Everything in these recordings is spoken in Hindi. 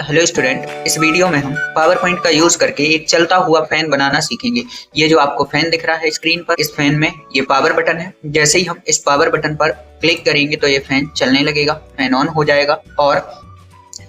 हेलो स्टूडेंट, इस वीडियो में हम पावर पॉइंट का यूज करके एक चलता हुआ फैन बनाना सीखेंगे। ये जो आपको फैन दिख रहा है स्क्रीन पर, इस फैन में ये पावर बटन है। जैसे ही हम इस पावर बटन पर क्लिक करेंगे तो ये फैन चलने लगेगा, फैन ऑन हो जाएगा। और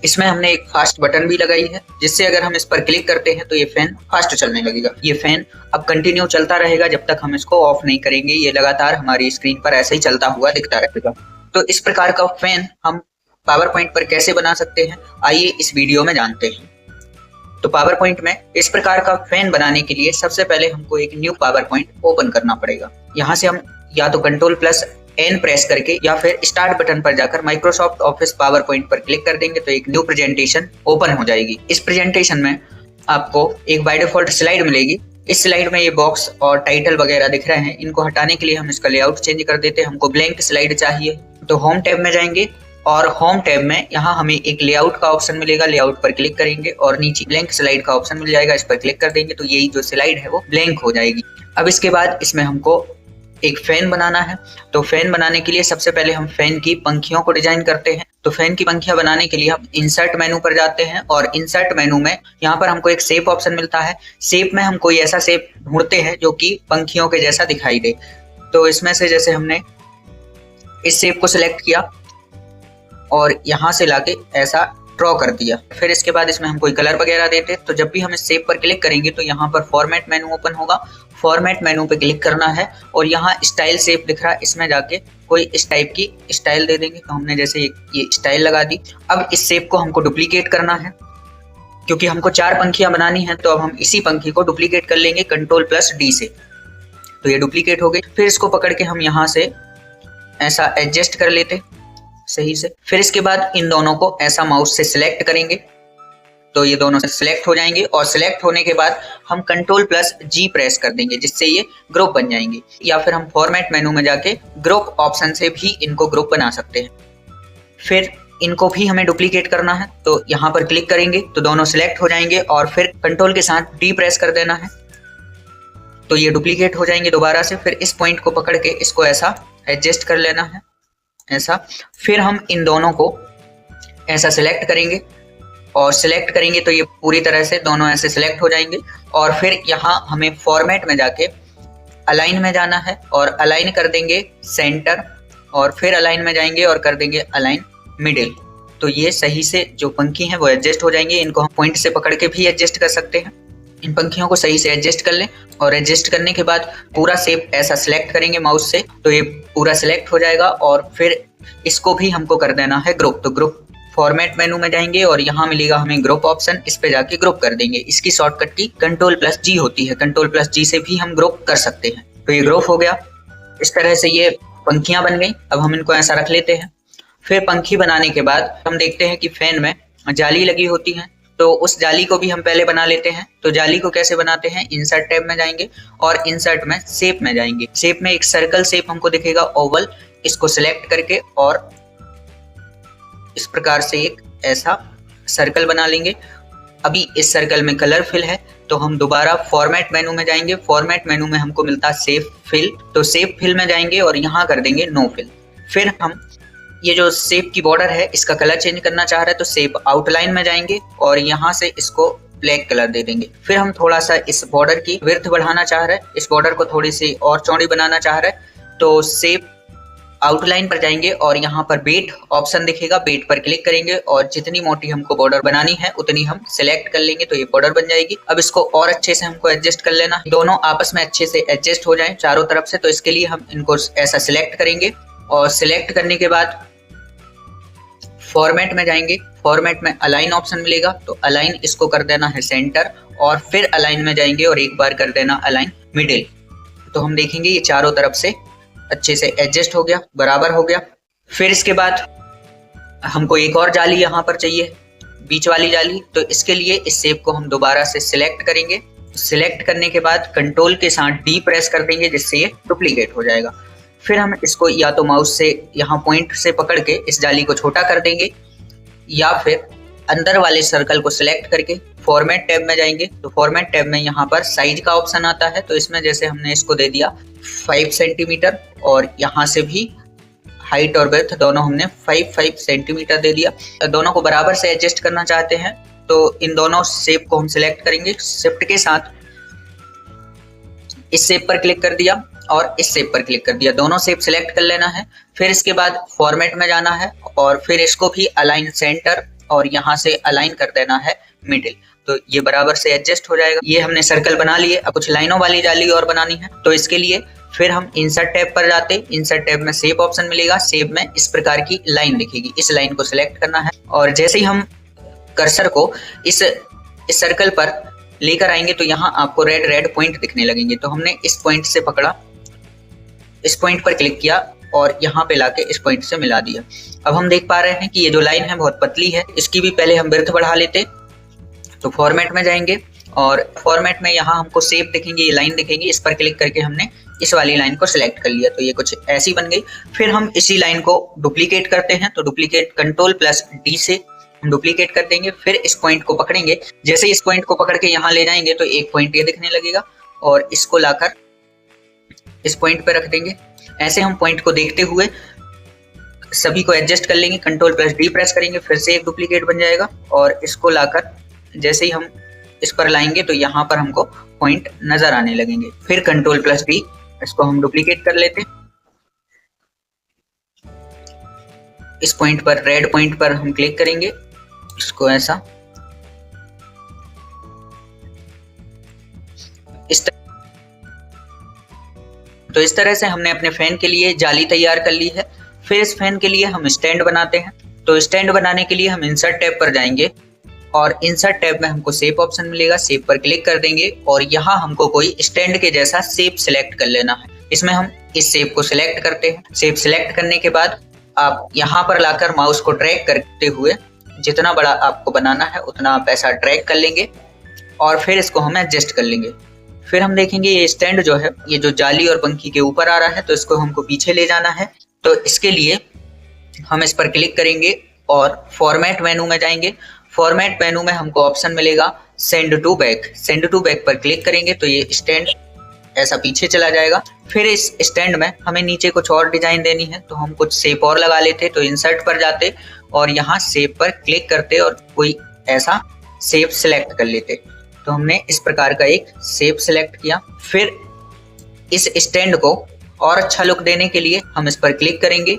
इसमें हमने एक फास्ट बटन भी लगाई है, जिससे अगर हम इस पर क्लिक करते हैं तो ये फैन फास्ट चलने लगेगा। ये फैन अब कंटिन्यू चलता रहेगा जब तक हम इसको ऑफ नहीं करेंगे। ये लगातार हमारी स्क्रीन पर ऐसे ही चलता हुआ दिखता रहेगा। तो इस प्रकार का फैन हम पावर पॉइंट पर कैसे बना सकते हैं, आइए इस वीडियो में जानते हैं। तो पावर पॉइंट में इस प्रकार का फैन बनाने के लिए सबसे पहले हमको एक न्यू पावर पॉइंट ओपन करना पड़ेगा। यहाँ से हम या तो Ctrl+N प्रेस करके या फिर स्टार्ट बटन पर जाकर माइक्रोसॉफ्ट ऑफिस पावर पॉइंट पर क्लिक कर देंगे तो एक न्यू प्रेजेंटेशन ओपन हो जाएगी। इस प्रेजेंटेशन में आपको एक बाय डिफॉल्ट स्लाइड मिलेगी। इस स्लाइड में ये बॉक्स और टाइटल वगैरह दिख रहे हैं, इनको हटाने के लिए हम इसका लेआउट चेंज कर देते हैं। हमको ब्लैंक स्लाइड चाहिए तो होम टैब में जाएंगे और होम टैब में यहाँ हमें एक लेआउट का ऑप्शन मिलेगा। लेआउट पर क्लिक करेंगे और नीचे ब्लैंक स्लाइड का ऑप्शन मिल जाएगा, इस पर क्लिक कर देंगे तो यही जो स्लाइड है वो ब्लैंक हो जाएगी। अब इसके बाद इसमें हमको एक फैन बनाना है। तो फैन बनाने के लिए सबसे पहले हम फैन की पंखियों को डिजाइन करते हैं। तो फैन की पंखियां बनाने के लिए हम इंसर्ट मेनू पर जाते हैं और इंसर्ट मेनू में यहाँ पर हमको एक शेप ऑप्शन मिलता है। शेप में हम कोई ऐसा शेप ढूंढते हैं जो कि पंखियों के जैसा दिखाई दे। तो इसमें से जैसे हमने इस शेप को सिलेक्ट किया और यहाँ से लाके ऐसा ड्रॉ कर दिया। फिर इसके बाद इसमें हम कोई कलर वगैरह देते हैं। तो जब भी हम इस शेप पर क्लिक करेंगे तो यहाँ पर फॉर्मेट मेनू ओपन होगा। फॉर्मेट मेनू पे क्लिक करना है और यहाँ स्टाइल शेप दिख रहा है, इसमें जाके कोई इस टाइप की स्टाइल दे देंगे। तो हमने जैसे ये स्टाइल लगा दी। अब इस शेप को हमको डुप्लीकेट करना है, क्योंकि हमको 4 पंखियां बनानी है। तो अब हम इसी पंखी को डुप्लीकेट कर लेंगे Ctrl+D से। तो ये डुप्लीकेट हो गई। फिर इसको पकड़ के हम यहाँ से ऐसा एडजस्ट कर लेते सही से। फिर इसके बाद इन दोनों को ऐसा माउस से सिलेक्ट करेंगे तो ये दोनों सिलेक्ट हो जाएंगे। और सिलेक्ट होने के बाद हम Ctrl+G प्रेस कर देंगे, जिससे ये ग्रुप बन जाएंगे। या फिर हम फॉर्मेट मेनू में जाके ग्रुप ऑप्शन से भी इनको ग्रुप बना सकते हैं। फिर इनको भी हमें डुप्लीकेट करना है तो यहाँ पर क्लिक करेंगे तो दोनों सिलेक्ट हो जाएंगे और फिर कंट्रोल के साथ D प्रेस कर देना है तो ये डुप्लीकेट हो जाएंगे दोबारा से। फिर इस पॉइंट को पकड़ के इसको ऐसा एडजस्ट कर लेना है ऐसा। फिर हम इन दोनों को ऐसा सिलेक्ट करेंगे और सिलेक्ट करेंगे तो ये पूरी तरह से दोनों ऐसे सिलेक्ट हो जाएंगे। और फिर यहाँ हमें फॉर्मेट में जाके अलाइन में जाना है और अलाइन कर देंगे सेंटर और फिर अलाइन में जाएंगे और कर देंगे अलाइन मिडिल। तो ये सही से जो पंखी हैं वो एडजस्ट हो जाएंगे। इनको हम पॉइंट से पकड़ के भी एडजस्ट कर सकते हैं। इन पंखियों को सही से एडजस्ट कर लें और एडजस्ट करने के बाद पूरा शेप ऐसा सिलेक्ट करेंगे माउस से तो ये पूरा सिलेक्ट हो जाएगा। और फिर इसको भी हमको कर देना है ग्रुप। तो ग्रुप फॉर्मेट मेनू में जाएंगे और यहाँ मिलेगा हमें ग्रुप ऑप्शन, इस पे जाके ग्रुप कर देंगे। इसकी शॉर्टकट की Ctrl+G होती है, Ctrl+G से भी हम ग्रुप कर सकते हैं। तो ये ग्रुप हो गया। इस तरह से ये पंखियां बन गई। अब हम इनको ऐसा रख लेते हैं। फिर पंखी बनाने के बाद हम देखते हैं कि फैन में जाली लगी होती है, तो उस जाली को भी हम पहले बना लेते हैं। तो जाली को कैसे बनाते हैं, इंसर्ट टैब में जाएंगे और इंसर्ट में शेप में जाएंगे। शेप में एक सर्कल शेप हमको दिखेगा ओवल, इसको सिलेक्ट करके और इस प्रकार से एक ऐसा सर्कल बना लेंगे। अभी इस सर्कल में कलर फिल है तो हम दोबारा फॉर्मेट मेनू में जाएंगे। फॉर्मेट मेनू में हमको मिलता है शेप फिल, तो शेप फिल में जाएंगे और यहाँ कर देंगे नो फिल। फिर हम ये जो शेप की बॉर्डर है इसका कलर चेंज करना चाह रहे हैं तो शेप आउटलाइन में जाएंगे और यहाँ से इसको ब्लैक कलर दे देंगे। फिर हम थोड़ा सा इस बॉर्डर की विड्थ बढ़ाना चाह रहे हैं, इस बॉर्डर को थोड़ी सी और चौड़ी बनाना चाह रहे हैं तो शेप आउटलाइन पर जाएंगे और यहाँ पर बेट ऑप्शन दिखेगा, बेट पर क्लिक करेंगे और जितनी मोटी हमको बॉर्डर बनानी है उतनी हम सिलेक्ट कर लेंगे तो ये बॉर्डर बन जाएगी। अब इसको और अच्छे से हमको एडजस्ट कर लेना, दोनों आपस में अच्छे से एडजस्ट हो जाएं चारों तरफ से। तो इसके लिए हम इनको ऐसा सिलेक्ट करेंगे और सिलेक्ट करने के बाद फॉर्मेट में जाएंगे। फॉर्मेट में अलाइन ऑप्शन मिलेगा तो अलाइन इसको कर देना है सेंटर और फिर अलाइन में जाएंगे और एक बार कर देना अलाइन मिडिल। तो हम देखेंगे ये चारों तरफ से अच्छे से एडजस्ट हो गया, बराबर हो गया। फिर इसके बाद हमको एक और जाली यहाँ पर चाहिए, बीच वाली जाली। तो इसके लिए इस शेप को हम दोबारा से सिलेक्ट करेंगे। सिलेक्ट करने के बाद कंट्रोल के साथ D प्रेस कर देंगे, जिससे ये डुप्लीकेट हो जाएगा। फिर हम इसको या तो माउस से यहाँ पॉइंट से पकड़ के इस जाली को छोटा कर देंगे या फिर अंदर वाले सर्कल को सिलेक्ट करके फॉर्मेट टैब में जाएंगे। तो फॉर्मेट टैब में यहाँ पर साइज का ऑप्शन आता है तो इसमें जैसे हमने इसको दे दिया 5 सेंटीमीटर और यहाँ से भी हाइट और विड्थ दोनों हमने 5-5 सेंटीमीटर दे दिया। दोनों को बराबर से एडजस्ट करना चाहते हैं तो इन दोनों शेप को हम सिलेक्ट करेंगे, शिफ्ट के साथ इस शेप पर क्लिक कर दिया और इस शेप पर क्लिक कर दिया, दोनों शेप सिलेक्ट कर लेना है। फिर इसके बाद फॉर्मेट में जाना है और फिर इसको भी अलाइन सेंटर और यहाँ से अलाइन कर देना है मिडिल, तो ये बराबर से एडजस्ट हो जाएगा। ये हमने सर्कल बना लिए। अब कुछ लाइनों वाली जाली और बनानी है, तो इसके लिए फिर हम इंसर्ट टैब पर जाते, इंसर्ट टैब में शेप ऑप्शन मिलेगा, शेप में इस प्रकार की लाइन दिखेगी, इस लाइन को सिलेक्ट करना है और जैसे ही हम कर्सर को इस सर्कल पर लेकर आएंगे तो यहाँ आपको रेड रेड पॉइंट दिखने लगेंगे। तो हमने इस पॉइंट से पकड़ा, इस पॉइंट पर क्लिक किया और यहाँ पे लाके इस पॉइंट से मिला दिया। अब हम देख पा रहे हैं कि ये जो लाइन है बहुत पतली है, इसकी भी पहले हम विड्थ बढ़ा लेते। तो फॉर्मेट में जाएंगे और फॉर्मेट में यहाँ हमको शेप दिखेंगे, ये लाइन दिखेंगी, इस पर क्लिक करके हमने इस वाली लाइन को सिलेक्ट कर लिया, तो ये कुछ ऐसी बन गई। फिर हम इसी लाइन को डुप्लीकेट करते हैं, तो डुप्लीकेट Ctrl+D से हम डुप्लीकेट कर देंगे। फिर इस पॉइंट को पकड़ेंगे, जैसे इस पॉइंट को पकड़ के यहाँ ले जाएंगे तो एक पॉइंट ये दिखने लगेगा और इसको लाकर इस पॉइंट पे रख देंगे। ऐसे हम पॉइंट को देखते हुए सभी को एडजस्ट कर लेंगे, Ctrl+D प्रेस करेंगे, फिर से एक डुप्लीकेट बन जाएगा और इसको लाकर जैसे ही हम इस पर लाएंगे तो यहाँ पर हमको पॉइंट नजर आने लगेंगे। फिर Ctrl+D, इसको हम डुप्लीकेट कर लेते। इस पॉइंट पर, रेड पॉइंट पर हम क्लिक करेंगे, इसको ऐसा तो इस तरह से हमने अपने फैन के लिए जाली तैयार कर ली है। फिर इस फैन के लिए हम स्टैंड बनाते हैं, तो स्टैंड बनाने के लिए हम इंसर्ट टैब पर जाएंगे और इंसर्ट टैब में हमको शेप ऑप्शन मिलेगा, शेप पर क्लिक कर देंगे और यहाँ हमको कोई स्टैंड के जैसा शेप सिलेक्ट कर लेना है। इसमें हम इस शेप को सिलेक्ट करते हैं। शेप सिलेक्ट करने के बाद आप यहाँ पर लाकर माउस को ड्रैग करते हुए जितना बड़ा आपको बनाना है उतना आप ऐसा ड्रैग कर लेंगे और फिर इसको हम एडजस्ट कर लेंगे। फिर हम देखेंगे ये स्टैंड जो है, ये जो जाली और पंखी के ऊपर आ रहा है, तो इसको हमको पीछे ले जाना है। तो इसके लिए हम इस पर क्लिक करेंगे और फॉर्मेट मेनू में जाएंगे। फॉर्मेट मेनू में हमको ऑप्शन मिलेगा send to back, send to back पर क्लिक करेंगे तो ये स्टैंड ऐसा पीछे चला जाएगा। फिर इस स्टैंड में हमें नीचे कुछ और डिजाइन देनी है, तो हम कुछ शेप और लगा लेते। तो इंसर्ट पर जाते और यहाँ शेप पर क्लिक करते और कोई ऐसा शेप सिलेक्ट कर लेते। तो हमने इस प्रकार का एक शेप सिलेक्ट किया। फिर इस स्टैंड को और अच्छा लुक देने के लिए हम इस पर क्लिक करेंगे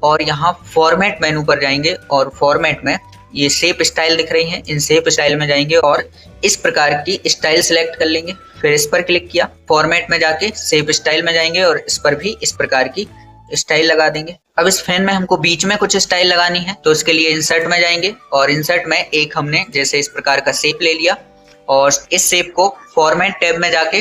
और यहाँ फॉर्मेट मेनू पर जाएंगे और फॉर्मेट में ये शेप स्टाइल दिख रही हैं, इन शेप स्टाइल में जाएंगे और इस प्रकार की स्टाइल सिलेक्ट कर लेंगे। फिर इस पर क्लिक किया, फॉर्मेट में जाके शेप स्टाइल में जाएंगे और इस पर भी इस प्रकार की स्टाइल लगा देंगे। अब इस फैन में हमको बीच में कुछ स्टाइल लगानी है, तो इसके लिए इंसर्ट में जाएंगे और इंसर्ट में एक हमने जैसे इस प्रकार का शेप ले लिया और इस शेप को फॉर्मेट टैब में जाके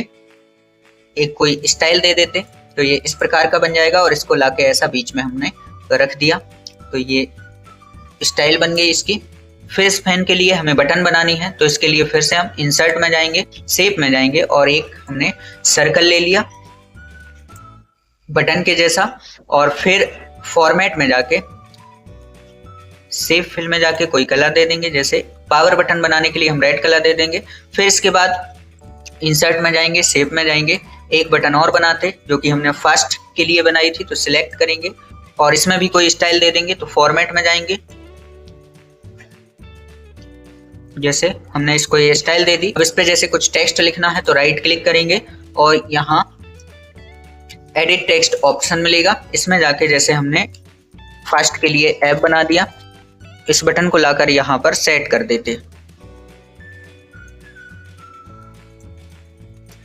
एक कोई स्टाइल दे देते, तो ये इस प्रकार का बन जाएगा और इसको लाके ऐसा बीच में हमने रख दिया, तो ये स्टाइल बन गई इसकी। फिर इस फैन के लिए हमें बटन बनानी है, तो इसके लिए फिर से हम इंसर्ट में जाएंगे, शेप में जाएंगे और एक हमने सर्कल ले लिया बटन के जैसा और फिर फॉर्मेट में जाके शेप फिल में जाके कोई कलर दे देंगे, जैसे पावर बटन बनाने के लिए हम रेड कलर दे देंगे। फिर इसके बाद इंसर्ट में जाएंगे, शेप में जाएंगे, एक बटन और बनाते जो कि हमने फर्स्ट के लिए बनाई थी, तो सिलेक्ट करेंगे और इसमें भी कोई स्टाइल दे देंगे। तो फॉर्मेट में जाएंगे, जैसे हमने इसको ये स्टाइल दे दी। अब इस पे जैसे कुछ टेक्स्ट लिखना है तो राइट क्लिक करेंगे और यहाँ एडिट टेक्स्ट ऑप्शन मिलेगा, इसमें जाके जैसे हमने फर्स्ट के लिए ऐप बना दिया, इस बटन को लाकर यहाँ पर सेट कर देते।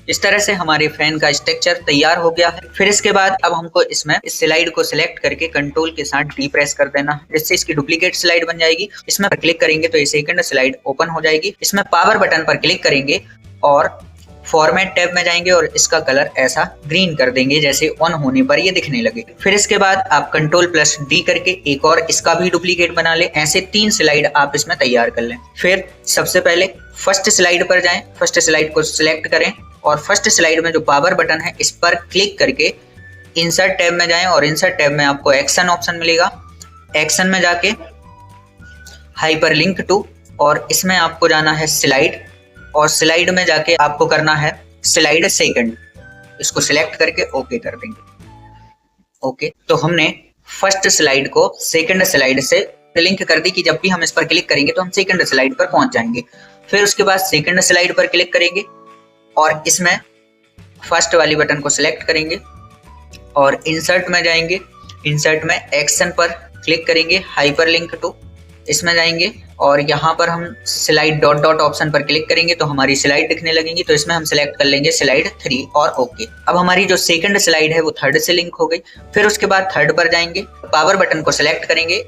इस तरह से हमारे फैन का स्ट्रक्चर तैयार हो गया है। फिर इसके बाद अब हमको इसमें इस स्लाइड को सिलेक्ट करके कंट्रोल के साथ डी प्रेस कर देना है, जिससे इसकी डुप्लीकेट स्लाइड बन जाएगी। इसमें क्लिक करेंगे तो ये सेकंड स्लाइड ओपन हो जाएगी। इसमें पावर बटन पर क्लिक करेंगे और फॉर्मेट टैब में जाएंगे और इसका कलर ऐसा ग्रीन कर देंगे, जैसे ऑन होने पर ये दिखने लगे। फिर इसके बाद आप Ctrl+D करके एक और इसका भी डुप्लीकेट बना ले। ऐसे 3 स्लाइड आप इसमें तैयार कर लें। फिर सबसे पहले फर्स्ट स्लाइड पर जाएं, फर्स्ट स्लाइड को सिलेक्ट करें और फर्स्ट स्लाइड में जो पावर बटन है इस पर क्लिक करके इंसर्ट टैब में जाएं और इंसर्ट टैब में आपको एक्शन ऑप्शन मिलेगा। एक्शन में जाके हाइपर लिंक टू और इसमें आपको जाना है स्लाइड और स्लाइड में जाके आपको करना है स्लाइड सेकंड, इसको सिलेक्ट करके ओके कर देंगे। ओके, तो हमने फर्स्ट स्लाइड को सेकंड स्लाइड से लिंक कर दी कि जब भी हम इस पर क्लिक करेंगे तो हम सेकंड स्लाइड पर पहुंच जाएंगे। फिर उसके बाद सेकंड स्लाइड पर क्लिक करेंगे और इसमें फर्स्ट वाली बटन को सिलेक्ट करेंगे और इंसर्ट में जाएंगे। इंसर्ट में एक्शन पर क्लिक करेंगे, हाइपरलिंक टू इसमें जाएंगे और यहाँ पर हम स्लाइड डॉट डॉट ऑप्शन पर क्लिक करेंगे तो हमारी स्लाइड दिखने लगेंगी। तो इसमें हम सिलेक्ट कर लेंगे स्लाइड 3 और ओके। अब हमारी जो सेकंड स्लाइड है वो थर्ड से लिंक हो गई। फिर उसके बाद थर्ड पर जाएंगे, पावर बटन को सिलेक्ट करेंगे,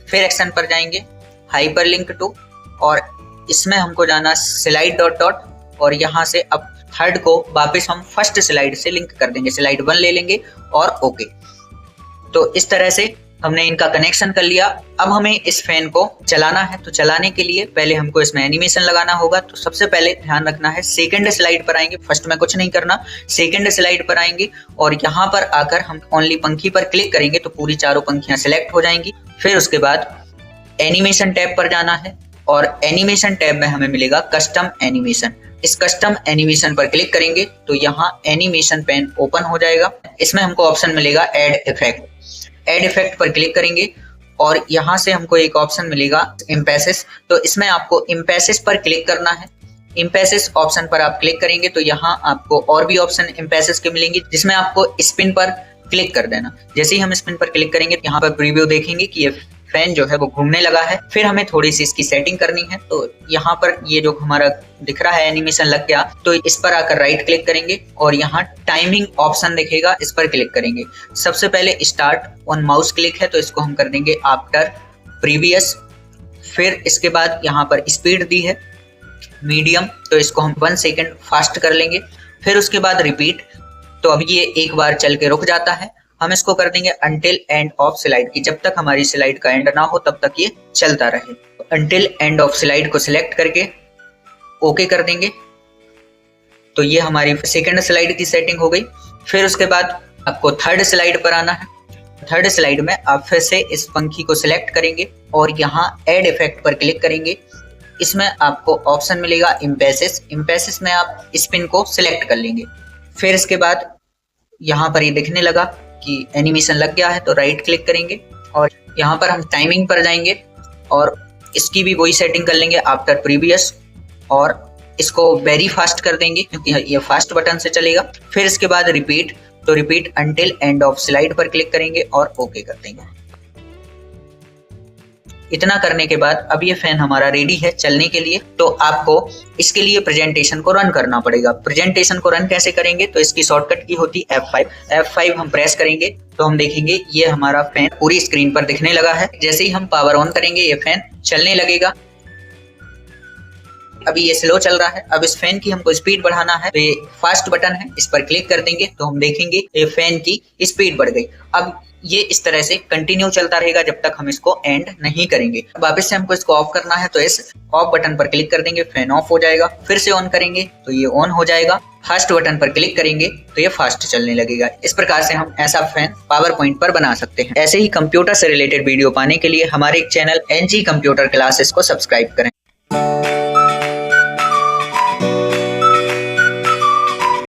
फिर एक्शन पर जाएंगे, हाइपरलिंक टू और इसमें हमको जाना स्लाइड डॉट डॉट और यहाँ से अब थर्ड को वापस हम फर्स्ट स्लाइड से लिंक कर देंगे, स्लाइड 1 ले लेंगे और ओके। तो इस तरह से हमने इनका कनेक्शन कर लिया। अब हमें इस फैन को चलाना है, तो चलाने के लिए पहले हमको इसमें एनिमेशन लगाना होगा। तो सबसे पहले ध्यान रखना है, सेकंड स्लाइड पर आएंगे, फर्स्ट में कुछ नहीं करना, सेकंड स्लाइड पर आएंगे और यहाँ पर आकर हम ओनली पंखी पर क्लिक करेंगे तो पूरी चारों पंखियां सिलेक्ट हो जाएंगी। फिर उसके बाद एनिमेशन टैब पर जाना है और एनिमेशन टैब में हमें मिलेगा कस्टम एनिमेशन। इस कस्टम एनिमेशन पर क्लिक करेंगे तो यहाँ एनिमेशन पैन ओपन हो जाएगा। इसमें हमको ऑप्शन मिलेगा ऐड इफेक्ट। ऐड इफेक्ट पर क्लिक करेंगे और यहाँ से हमको एक ऑप्शन मिलेगा इम्पेसिस। तो इसमें आपको इम्पेसिस पर क्लिक करना है। इम्पेसिस ऑप्शन पर आप क्लिक करेंगे तो यहाँ आपको और भी ऑप्शन इम्पेसिस के मिलेंगे, जिसमें आपको स्पिन पर क्लिक कर देना। जैसे ही हम स्पिन पर क्लिक करेंगे यहाँ पर प्रीव्यू देखेंगे कि ये फैन जो है वो घूमने लगा है। फिर हमें थोड़ी सी इसकी सेटिंग करनी है। तो यहाँ पर ये जो हमारा दिख रहा है एनिमेशन लग गया, तो इस पर आकर राइट क्लिक करेंगे और यहाँ टाइमिंग ऑप्शन दिखेगा, इस पर क्लिक करेंगे। सबसे पहले स्टार्ट ऑन माउस क्लिक है तो इसको हम कर देंगे आफ्टर प्रीवियस। फिर इसके बाद यहाँ पर स्पीड दी है मीडियम, तो इसको हम 1 सेकेंड फास्ट कर लेंगे। फिर उसके बाद रिपीट, तो अब ये एक बार चल के रुक जाता है। हम इसको कर देंगे अंटिल एंड ऑफ स्लाइड की, जब तक हमारी स्लाइड का एंड ना हो तब तक ये चलता रहे। अंटिल एंड ऑफ स्लाइड को सिलेक्ट करके ओके कर देंगे तो ये हमारी सेकंड स्लाइड की सेटिंग हो गई। फिर उसके बाद आपको थर्ड स्लाइड पर आना है। थर्ड स्लाइड में आप फिर से इस पंखी को सिलेक्ट करेंगे और यहाँ ऐड इफेक्ट पर क्लिक करेंगे। इसमें आपको ऑप्शन मिलेगा इम्पेसिस। इम्पेसिस में आप स्पिन को सिलेक्ट कर लेंगे। फिर इसके बाद यहाँ पर ये दिखने लगा कि एनिमेशन लग गया है तो राइट क्लिक करेंगे और यहाँ पर हम टाइमिंग पर जाएंगे और इसकी भी वही सेटिंग कर लेंगे आफ्टर प्रीवियस और इसको वेरी फास्ट कर देंगे क्योंकि ये फास्ट बटन से चलेगा। फिर इसके बाद रिपीट, तो repeat until end of slide पर क्लिक करेंगे और ओके कर देंगे। इतना करने के बाद अब ये फैन हमारा रेडी है चलने के लिए। तो आपको इसके लिए प्रेजेंटेशन को रन करना पड़ेगा। प्रेजेंटेशन को रन कैसे करेंगे, तो इसकी शॉर्टकट की होती है F5। F5 हम प्रेस करेंगे तो हम देखेंगे ये हमारा फैन पूरी स्क्रीन पर दिखने लगा है। जैसे ही हम पावर ऑन करेंगे ये फैन चलने लगेगा। अभी ये स्लो चल रहा है। अब इस फैन की हमको स्पीड बढ़ाना है तो ये फास्ट बटन है, इस पर क्लिक कर देंगे तो हम देखेंगे ये फैन की स्पीड बढ़ गई। अब ये इस तरह से कंटिन्यू चलता रहेगा जब तक हम इसको एंड नहीं करेंगे। वापस से हमको इसको ऑफ करना है तो इस ऑफ बटन पर क्लिक कर देंगे, फैन ऑफ हो जाएगा। फिर से ऑन करेंगे तो ये ऑन हो जाएगा। फास्ट बटन पर क्लिक करेंगे तो ये फास्ट चलने लगेगा। इस प्रकार से हम ऐसा फैन पावर पॉइंट पर बना सकते हैं। ऐसे ही कंप्यूटर से रिलेटेड वीडियो पाने के लिए हमारे चैनल NG कंप्यूटर क्लासेस को सब्सक्राइब करें।